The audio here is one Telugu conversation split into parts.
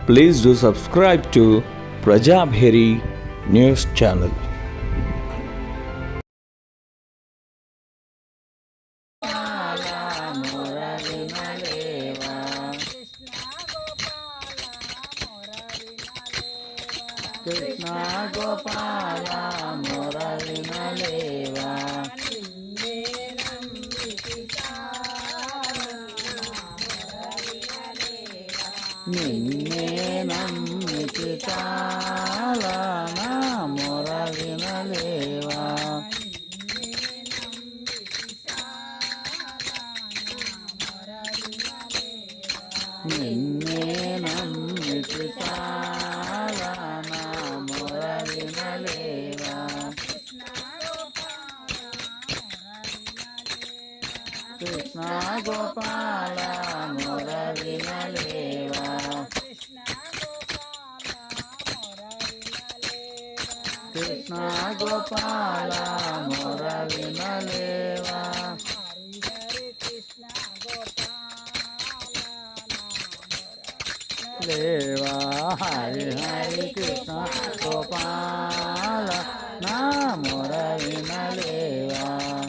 Please do subscribe to Prajabheri News Channel. Krishna Gopala Muralina Leva Ninne Namiti Chala Na Muralina Leva Ninne Namiti Chala Na Muralina Leva Krishna Gopala Muralina Leva Krishna Gopala Muralina Leva Leva Hari Hari Krishna Gopala Na Muralina Leva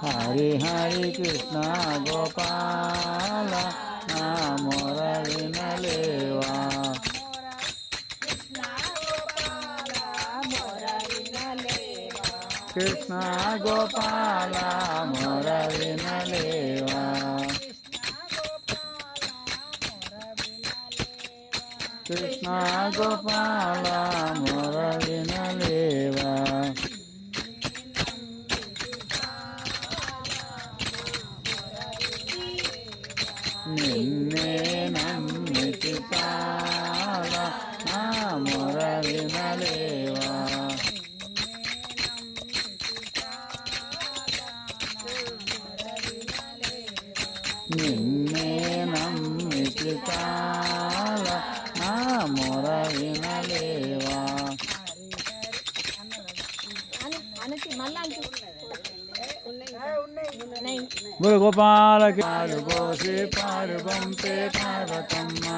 Hari Hari Krishna Gopala Na Muralina Leva Krishna Gopala Muralina Leva Krishna Gopala Muralina Leva Ninne Namiti Chala Na Muralina Leva Ninne Namiti Chala Na Muralina Leva Guru Gopala Parvati Parvampe Parvatama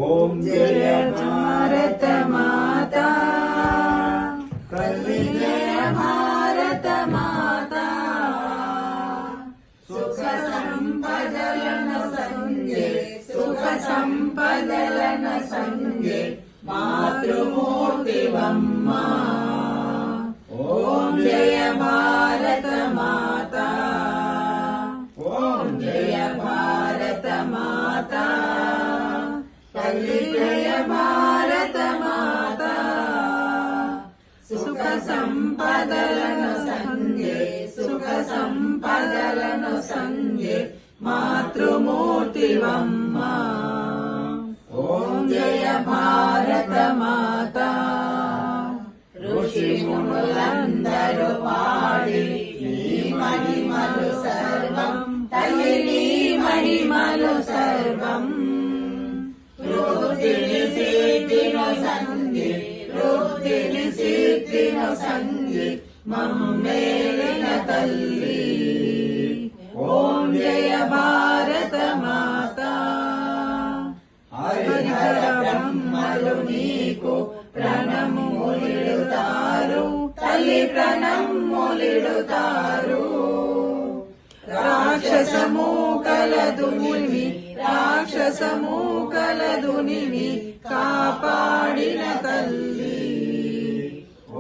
ఓం జయ భారత మాతా, కల్లి జయ భారత మాతా, సుఖ సంపదలన సంగే, సుఖ సంపదలన సంగే మాతృమూర్తివమ్మా. ఓం జయ భారత మాతా, ఓం జయ భారత మాతా, కల్లి జయ భారత మాతా, సుఖ సంపదలను సంగే, సుఖ సంపదలను సంగే మాతృమూర్తివమ్మా. ఓం జయ భారత మాతా. ఋషి మునులందరూ పాడి నీ మహిమలు సర్వం, తల్లి నీ మహిమలు సర్వం. వృద్ధిని సిద్ధిను సంగి, వృద్ధిని సిద్ధిను సంగి మమ్మేలిన తల్లి. ఓం జయ భారత మాతా. హరిహర బ్రహ్మలు నీకు ప్రణములిడుతారు, తల్లి ప్రణములిడుతారు. రాక్షసము కలదుని, రాక్షసము కలదుని కాపాడిన తల్లి.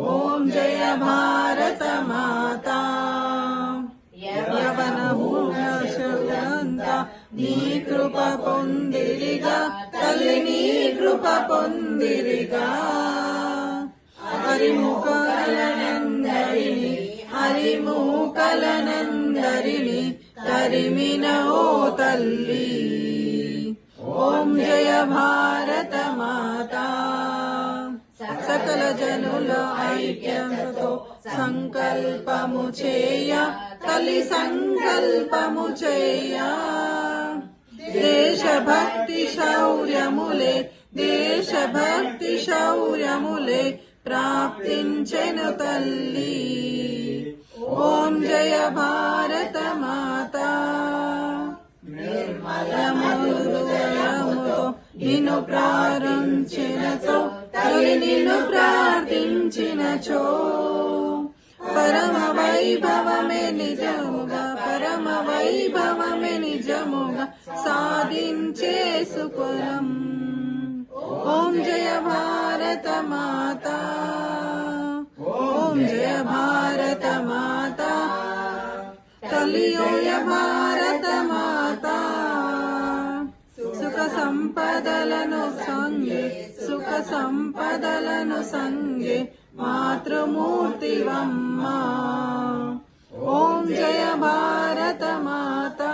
ఓం జయ భారత మాతా. యవనమునంతా నీ కృప పొందిరిగా, తల్లి నీ కృప పొందిరిగా. హరిముఖలనందరిని, హరిముఖలనందరిని తరిమిన ఓ తల్లి. ఓం జయ భారత మాతా. సకల జనుల ఐక్యతతో సంకల్పము చేయ, తల్లి సంకల్పము చేయ. దేశభక్తి శౌర్యములే, దేశభక్తి శౌర్యములే ప్రాప్తించెను తల్లి. ఓం జయ భారత మాతా. నిర్మలముతో నిన్ను ప్రార్థించినచో, తల్లి నిన్ను ప్రార్థించినచో పరమ వైభవమే నిజముగా, పరమ వైభవమే నిజముగా సాధించే సుకులం. ఓం జయ భారత మాతా. ఓం జయ భారత మాతా, తల్లియోయ భారత మాతా. సుఖ సంపదలను సంగే, సుఖ సంపదలను సంగే మాతృమూర్తివమ్మా. ఓం జయ భారత మాతా.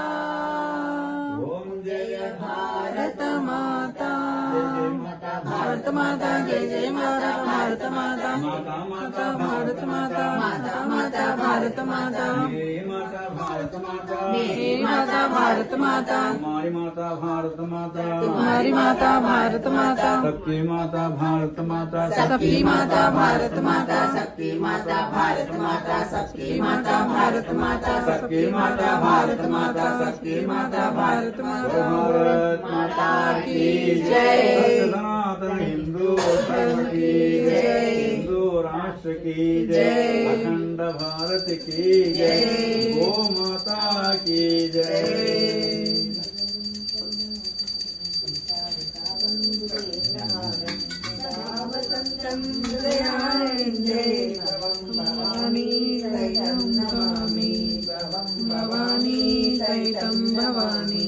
ఓం జయ భారత మాతా. భారత మాతా జయ జయ మాతా, భారత మాతా, మాతా భారత మాతా, మాతా మాతా భారత మాతా, मेरी माता भारत माता, मेरी माता भारत माता, हमारी माता भारत माता, तुम्हारी माता भारत माता, सबकी माता भारत माता, सबकी माता भारत माता, सबकी माता भारत माता, सबकी माता भारत माता, सबकी माता भारत माता, सबकी माता भारत माता. भारत माता की जय. सनातन हिंदू धर्म की जय, हिंदू राष्ट्र की जय, अखंड भारत की जय, गो माता की जय. भवानी सैतं भवानी, भवानी सैतं भवानी.